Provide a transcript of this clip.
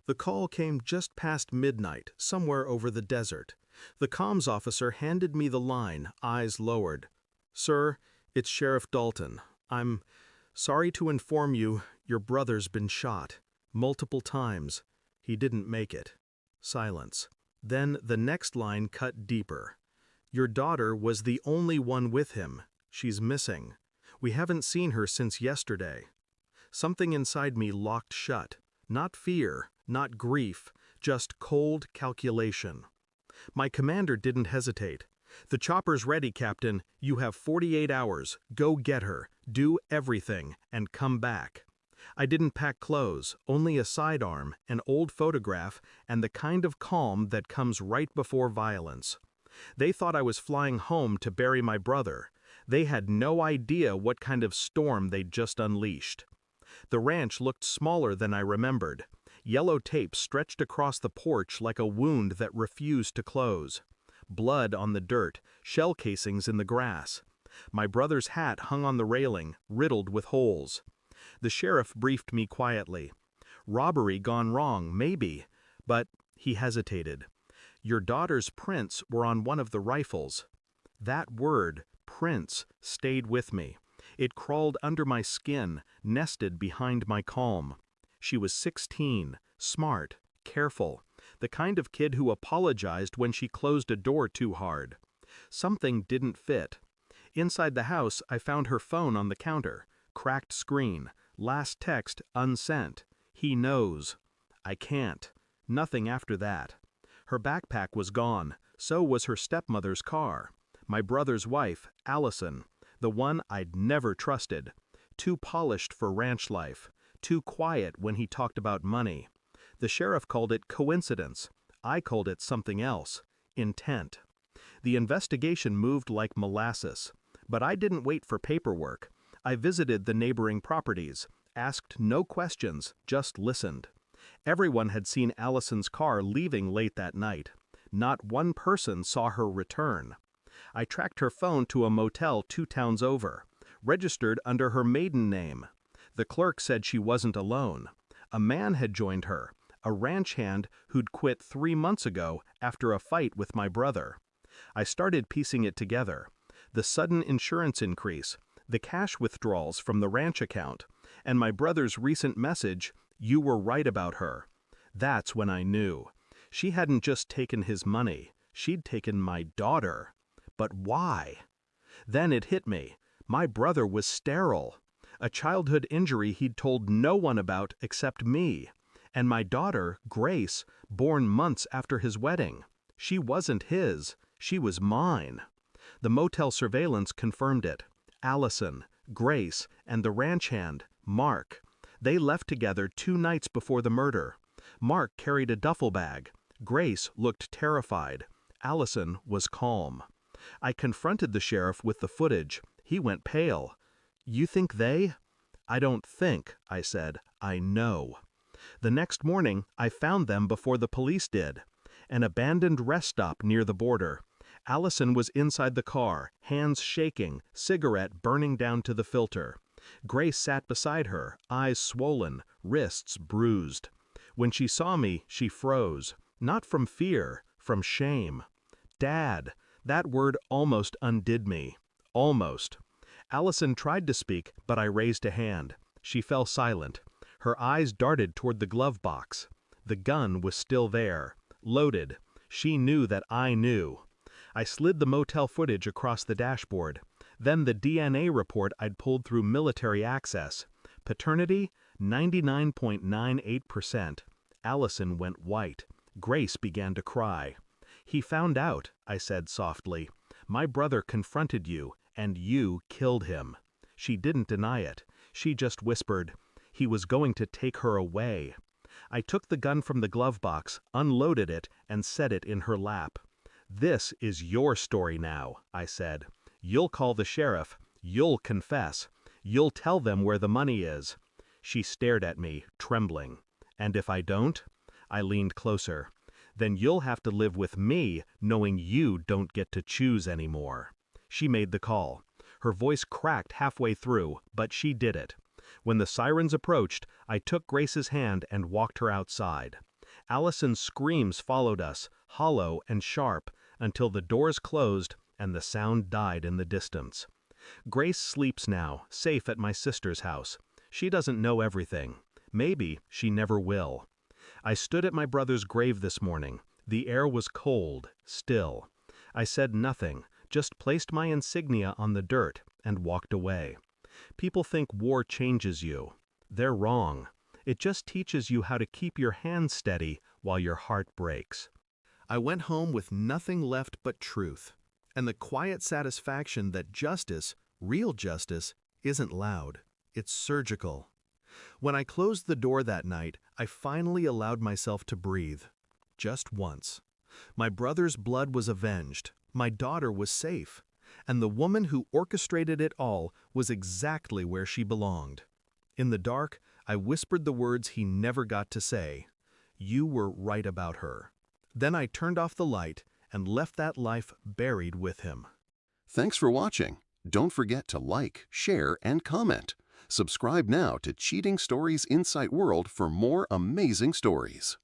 The call came just past midnight, somewhere over the desert. The comms officer handed me the line, eyes lowered. "Sir, it's Sheriff Dalton. I'm sorry to inform you, your brother's been shot. Multiple times. He didn't make it." Silence. Then the next line cut deeper. "Your daughter was the only one with him. She's missing. We haven't seen her since yesterday." Something inside me locked shut. Not fear, not grief, just cold calculation. My commander didn't hesitate. "The chopper's ready, Captain. You have 48 hours. Go get her. Do everything, and come back." I didn't pack clothes, only a sidearm, an old photograph, and the kind of calm that comes right before violence. They thought I was flying home to bury my brother. They had no idea what kind of storm they'd just unleashed. The ranch looked smaller than I remembered. Yellow tape stretched across the porch like a wound that refused to close. Blood on the dirt, shell casings in the grass. My brother's hat hung on the railing, riddled with holes. The sheriff briefed me quietly. "Robbery gone wrong, maybe." But he hesitated. "Your daughter's prints were on one of the rifles." That word, prints, stayed with me. It crawled under my skin, nested behind my calm. She was 16, smart, careful, the kind of kid who apologized when she closed a door too hard. Something didn't fit. Inside the house, I found her phone on the counter. Cracked screen, last text unsent. He knows. I can't. Nothing after that. Her backpack was gone, so was her stepmother's car. My brother's wife, Allison, the one I'd never trusted. Too polished for ranch life, too quiet when he talked about money. The sheriff called it coincidence. I called it something else, intent. The investigation moved like molasses, but I didn't wait for paperwork. I visited the neighboring properties, asked no questions, just listened. Everyone had seen Allison's car leaving late that night. Not one person saw her return. I tracked her phone to a motel 2 towns over, registered under her maiden name. The clerk said she wasn't alone. A man had joined her, a ranch hand who'd quit 3 months ago after a fight with my brother. I started piecing it together. The sudden insurance increase, the cash withdrawals from the ranch account, and my brother's recent message, "You were right about her." That's when I knew. She hadn't just taken his money, she'd taken my daughter. But why? Then it hit me. My brother was sterile. A childhood injury he'd told no one about except me. And my daughter, Grace, born months after his wedding. She wasn't his, she was mine. The motel surveillance confirmed it. Allison, Grace, and the ranch hand, Mark. They left together 2 nights before the murder. Mark carried a duffel bag. Grace looked terrified. Allison was calm. I confronted the sheriff with the footage. He went pale. "You think they?" "I don't think," I said. "I know." The next morning, I found them before the police did. An abandoned rest stop near the border. Allison was inside the car, hands shaking, cigarette burning down to the filter. Grace sat beside her, eyes swollen, wrists bruised. When she saw me, she froze. Not from fear, from shame. "Dad," that word almost undid me. Almost. Allison tried to speak, but I raised a hand. She fell silent. Her eyes darted toward the glove box. The gun was still there, loaded. She knew that I knew. I slid the motel footage across the dashboard. Then the DNA report I'd pulled through military access. Paternity, 99.98%. Allison went white. Grace began to cry. "He found out," I said softly. "My brother confronted you, and you killed him." She didn't deny it. She just whispered, "He was going to take her away." I took the gun from the glove box, unloaded it, and set it in her lap. "This is your story now," I said. "You'll call the sheriff. You'll confess. You'll tell them where the money is." She stared at me, trembling. "And if I don't?" I leaned closer. "Then you'll have to live with me, knowing you don't get to choose anymore." She made the call. Her voice cracked halfway through, but she did it. When the sirens approached, I took Grace's hand and walked her outside. Allison's screams followed us, hollow and sharp, until the doors closed and the sound died in the distance. Grace sleeps now, safe at my sister's house. She doesn't know everything. Maybe she never will. I stood at my brother's grave this morning. The air was cold, still. I said nothing, just placed my insignia on the dirt and walked away. People think war changes you. They're wrong. It just teaches you how to keep your hands steady while your heart breaks. I went home with nothing left but truth, and the quiet satisfaction that justice, real justice, isn't loud. It's surgical. When I closed the door that night, I finally allowed myself to breathe. Just once. My brother's blood was avenged. My daughter was safe. And the woman who orchestrated it all was exactly where she belonged. In the dark, I whispered the words he never got to say. You were right about her. Then I turned off the light and left that life buried with him. Thanks for watching. Don't forget to like, share, and comment. Subscribe now to Cheating Stories Insight World for more amazing stories.